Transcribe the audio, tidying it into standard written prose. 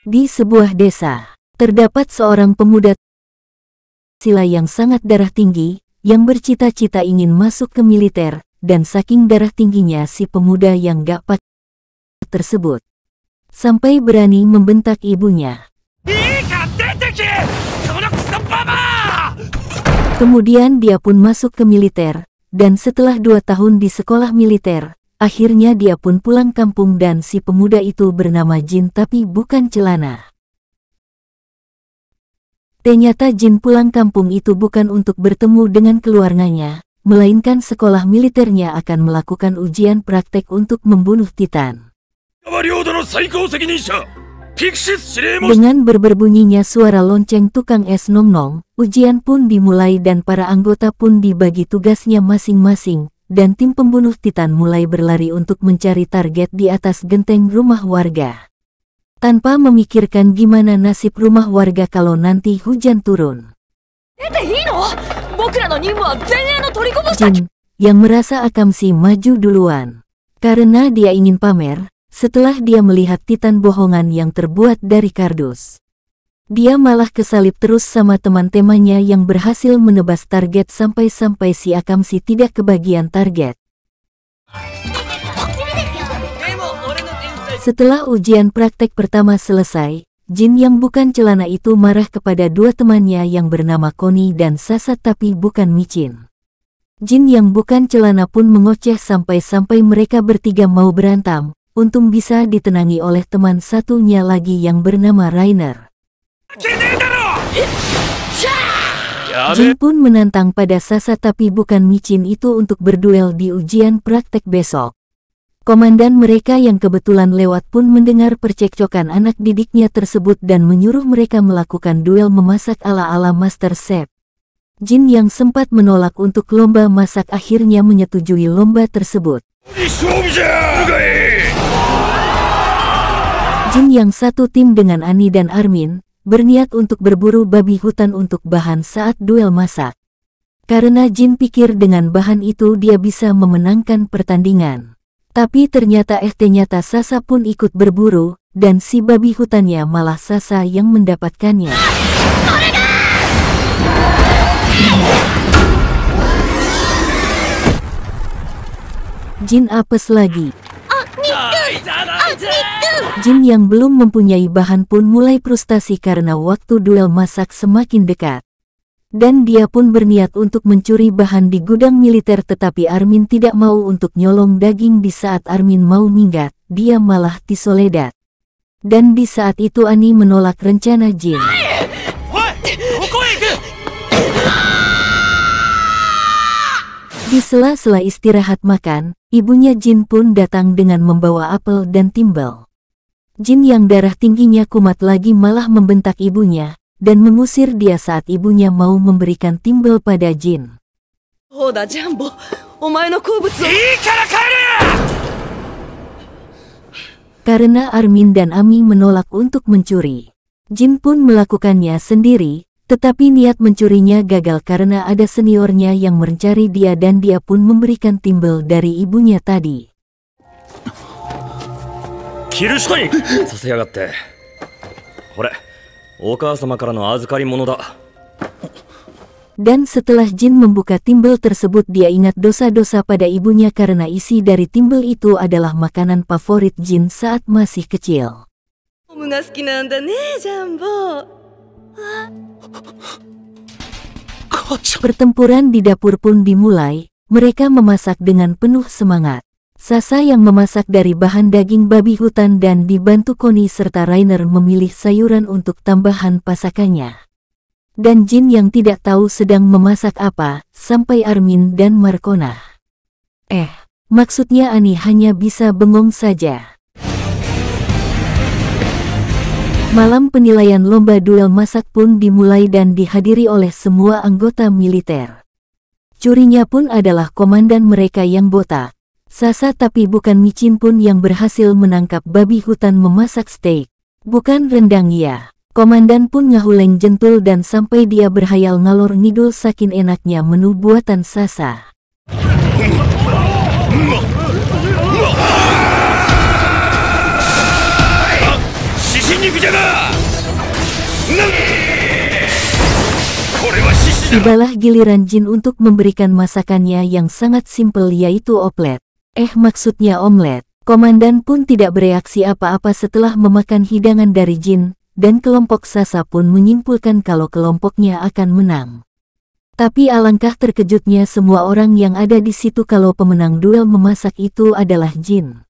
Di sebuah desa, terdapat seorang pemuda sila yang sangat darah tinggi, yang bercita-cita ingin masuk ke militer, dan saking darah tingginya si pemuda yang gak pat tersebut, sampai berani membentak ibunya. Kemudian dia pun masuk ke militer, dan setelah 2 tahun di sekolah militer, akhirnya dia pun pulang kampung dan si pemuda itu bernama Jin tapi bukan Celana. Ternyata Jin pulang kampung itu bukan untuk bertemu dengan keluarganya, melainkan sekolah militernya akan melakukan ujian praktek untuk membunuh Titan. Dengan berbunyinya suara lonceng tukang es nong-nong, ujian pun dimulai dan para anggota pun dibagi tugasnya masing-masing, dan tim pembunuh Titan mulai berlari untuk mencari target di atas genteng rumah warga. Tanpa memikirkan gimana nasib rumah warga kalau nanti hujan turun. Jin, yang merasa akamsi maju duluan. Karena dia ingin pamer, setelah dia melihat Titan bohongan yang terbuat dari kardus. Dia malah kesalip terus sama teman-temannya yang berhasil menebas target sampai-sampai si Akamsi tidak kebagian target. Setelah ujian praktek pertama selesai, Jin yang bukan Celana itu marah kepada 2 temannya yang bernama Koni dan Sasa tapi bukan micin. Jin yang bukan Celana pun mengoceh sampai-sampai mereka bertiga mau berantem, untung bisa ditenangi oleh teman satunya lagi yang bernama Rainer. Jin pun menantang pada Sasa tapi bukan micin itu untuk berduel di ujian praktek besok. Komandan mereka yang kebetulan lewat pun mendengar percekcokan anak didiknya tersebut dan menyuruh mereka melakukan duel memasak ala-ala Master Chef. Jin yang sempat menolak untuk lomba masak akhirnya menyetujui lomba tersebut. Jin yang satu tim dengan Ani dan Armin, berniat untuk berburu babi hutan untuk bahan saat duel masak. Karena Jin pikir dengan bahan itu dia bisa memenangkan pertandingan. Tapi ternyata Sasa pun ikut berburu, dan si babi hutannya malah Sasa yang mendapatkannya. Jin apes lagi. Jin yang belum mempunyai bahan pun mulai frustasi karena waktu duel masak semakin dekat. Dan dia pun berniat untuk mencuri bahan di gudang militer tetapi Armin tidak mau untuk nyolong daging di saat Armin mau minggat, dia malah tisoledat. Dan di saat itu Ani menolak rencana Jin. Di sela-sela istirahat makan, ibunya Jin pun datang dengan membawa apel dan timbal. Jin yang darah tingginya kumat lagi malah membentak ibunya, dan mengusir dia saat ibunya mau memberikan timbal pada Jin. Karena Armin dan Ami menolak untuk mencuri, Jin pun melakukannya sendiri, tetapi niat mencurinya gagal karena ada seniornya yang mencari dia dan dia pun memberikan timbal dari ibunya tadi. Dan setelah Jin membuka timbel tersebut dia ingat dosa-dosa pada ibunya karena isi dari timbel itu adalah makanan favorit Jin saat masih kecil. Pertempuran di dapur pun dimulai, mereka memasak dengan penuh semangat. Sasa yang memasak dari bahan daging babi hutan dan dibantu Koni serta Rainer memilih sayuran untuk tambahan pasakannya. Dan Jin yang tidak tahu sedang memasak apa, sampai Armin dan Markona. Maksudnya Ani hanya bisa bengong saja. Malam penilaian lomba duel masak pun dimulai dan dihadiri oleh semua anggota militer. Jurinya pun adalah komandan mereka yang botak. Sasa tapi bukan micin pun yang berhasil menangkap babi hutan memasak steak. Bukan rendang ya. Komandan pun ngahuleng jentul dan sampai dia berhayal ngalor ngidul saking enaknya menu buatan Sasa. Tibalah giliran Jin untuk memberikan masakannya yang sangat simpel yaitu oplet. Maksudnya omelet. Komandan pun tidak bereaksi apa-apa setelah memakan hidangan dari Jin, dan kelompok Sasa pun menyimpulkan kalau kelompoknya akan menang. Tapi alangkah terkejutnya semua orang yang ada di situ kalau pemenang duel memasak itu adalah Jin.